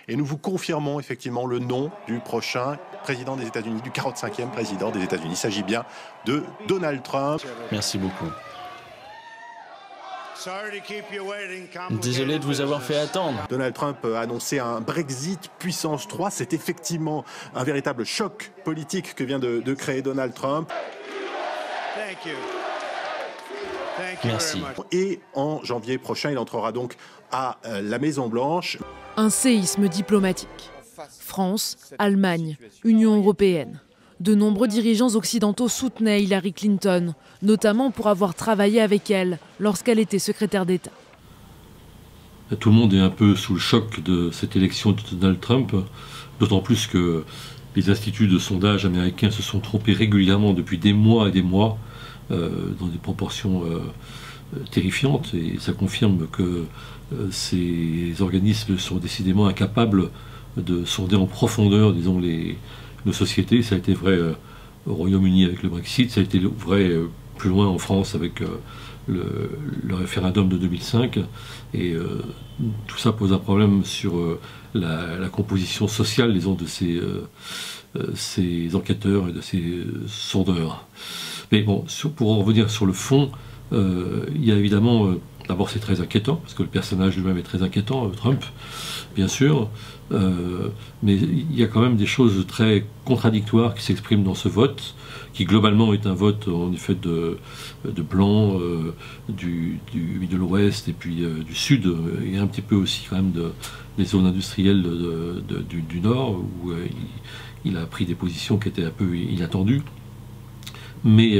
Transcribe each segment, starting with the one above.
Et nous vous confirmons effectivement le nom du prochain président des États-Unis, du 45e président des États-Unis. Il s'agit bien de Donald Trump. Merci beaucoup. Désolé de vous avoir fait attendre. Donald Trump a annoncé un Brexit puissance 3. C'est effectivement un véritable choc politique que vient de créer Donald Trump. Merci. Et en janvier prochain, il entrera donc à la Maison-Blanche. Un séisme diplomatique. France, Allemagne, Union européenne. De nombreux dirigeants occidentaux soutenaient Hillary Clinton, notamment pour avoir travaillé avec elle lorsqu'elle était secrétaire d'État. Tout le monde est un peu sous le choc de cette élection de Donald Trump, d'autant plus que les instituts de sondage américains se sont trompés régulièrement depuis des mois et des mois, dans des proportions terrifiantes, et ça confirme que ces organismes sont décidément incapables de sonder en profondeur, disons, nos sociétés. Ça a été vrai au Royaume-Uni avec le Brexit, ça a été vrai plus loin en France avec le référendum de 2005, et tout ça pose un problème sur la composition sociale, disons, de ces enquêteurs et de ces sondeurs. Mais bon, pour en revenir sur le fond, il y a évidemment, d'abord c'est très inquiétant, parce que le personnage lui-même est très inquiétant, Trump, bien sûr, mais il y a quand même des choses très contradictoires qui s'expriment dans ce vote, qui globalement est un vote en effet de blancs de l'Ouest et puis du Sud, et un petit peu aussi quand même des zones industrielles du Nord, où il a pris des positions qui étaient un peu inattendues. Mais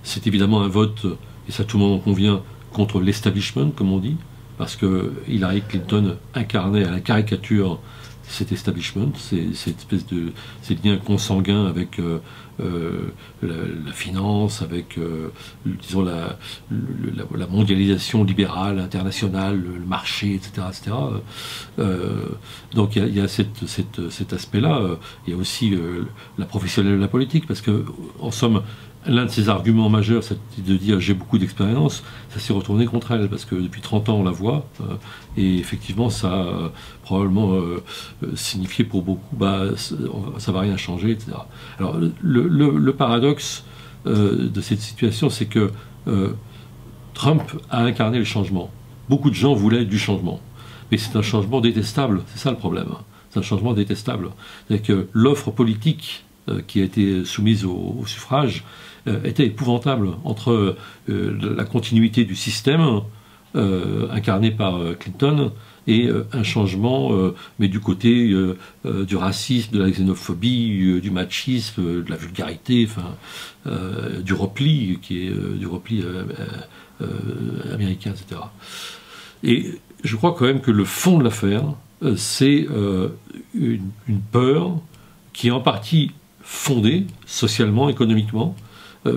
c'est évidemment un vote, et ça tout le monde en convient, contre l'establishment, comme on dit, parce que Hillary Clinton incarnait à la caricature cet establishment, cette espèce de ces liens consanguins avec la finance, avec disons la mondialisation libérale, internationale, le marché, etc. Donc il y a cet aspect-là. Il y a aussi la professionnelle de la politique, parce que en somme, l'un de ses arguments majeurs, c'est de dire j'ai beaucoup d'expérience. Ça s'est retourné contre elle, parce que depuis 30 ans on la voit, et effectivement ça a probablement signifié pour beaucoup ça va rien changer, etc. Alors le paradoxe de cette situation, c'est que Trump a incarné le changement. Beaucoup de gens voulaient du changement, mais c'est un changement détestable, c'est ça le problème. C'est un changement détestable. C'est-à-dire que l'offre politique qui a été soumise au suffrage était épouvantable, entre la continuité du système incarné par Clinton et un changement, mais du côté du racisme, de la xénophobie, du machisme, de la vulgarité, enfin, du repli, qui est du repli américain, etc. Et je crois quand même que le fond de l'affaire, c'est une peur qui est en partie fondée socialement, économiquement,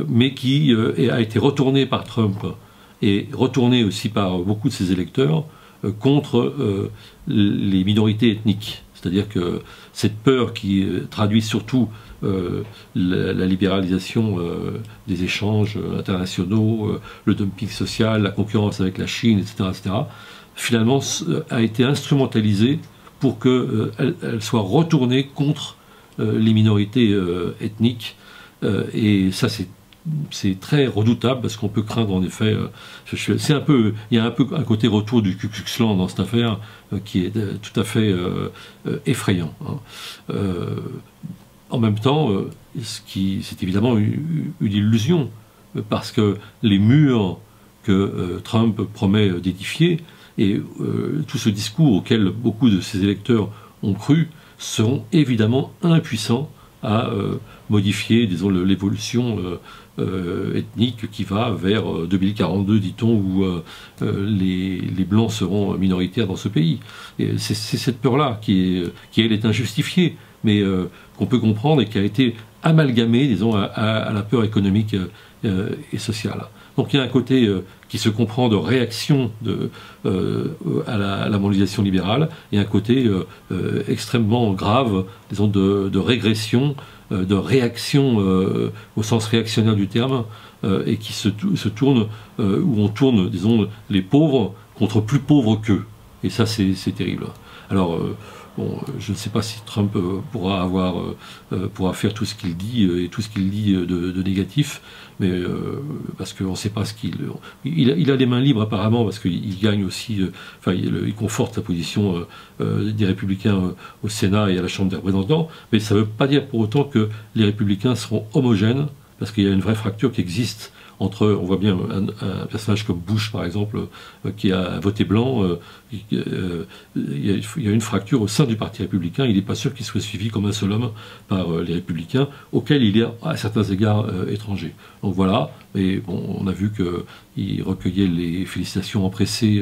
mais qui a été retournée par Trump et retournée aussi par beaucoup de ses électeurs contre les minorités ethniques. C'est-à-dire que cette peur qui traduit surtout la libéralisation des échanges internationaux, le dumping social, la concurrence avec la Chine, etc., finalement a été instrumentalisée pour qu'elle soit retournée contre les minorités ethniques, et ça c'est très redoutable, parce qu'on peut craindre en effet, il y a un peu un côté retour du Ku Klux Klan dans cette affaire qui est tout à fait effrayant. En même temps, c'est évidemment une illusion, parce que les murs que Trump promet d'édifier, et tout ce discours auquel beaucoup de ses électeurs ont cru, seront évidemment impuissants à modifier, disons, l'évolution ethnique qui va vers 2042, dit-on, où les Blancs seront minoritaires dans ce pays. C'est cette peur-là qui, elle, est injustifiée, mais qu'on peut comprendre, et qui a été amalgamée, disons, à la peur économique et sociale. Donc il y a un côté qui se comprend de réaction à la mondialisation libérale, et un côté extrêmement grave, disons, de régression, de réaction au sens réactionnaire du terme, et qui se tourne, où on tourne, disons, les pauvres contre plus pauvres qu'eux. Et ça, c'est terrible. Alors, bon, je ne sais pas si Trump pourra faire tout ce qu'il dit et tout ce qu'il dit de négatif, mais parce qu'on ne sait pas ce qu'il... Il a les mains libres apparemment, parce qu'il gagne aussi... il conforte la position des républicains au Sénat et à la Chambre des représentants, mais ça ne veut pas dire pour autant que les républicains seront homogènes, parce qu'il y a une vraie fracture qui existe entre, on voit bien un personnage comme Bush, par exemple, qui a voté blanc, il y a une fracture au sein du Parti républicain. Il n'est pas sûr qu'il soit suivi comme un seul homme par les républicains, auxquels il est à certains égards étranger. Donc voilà, et bon, on a vu qu'il recueillait les félicitations empressées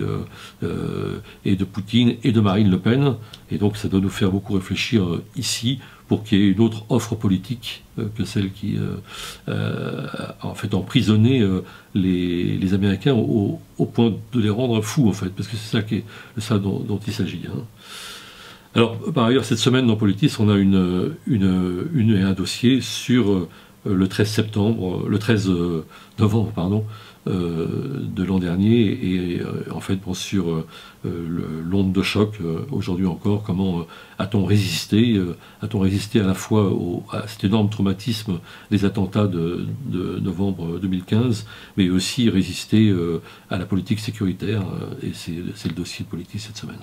et de Poutine et de Marine Le Pen, et donc ça doit nous faire beaucoup réfléchir ici, pour qu'il y ait une autre offre politique que celle qui en fait emprisonné les Américains au point de les rendre fous, en fait, parce que c'est ça dont il s'agit. Hein. Alors, par ailleurs, cette semaine dans Politis, on a un dossier sur le 13 novembre, pardon, de l'an dernier, et en fait bon, sur l'onde de choc aujourd'hui encore, comment a-t-on résisté à la fois à cet énorme traumatisme des attentats de novembre 2015, mais aussi résister à la politique sécuritaire, et c'est le dossier de Politis cette semaine.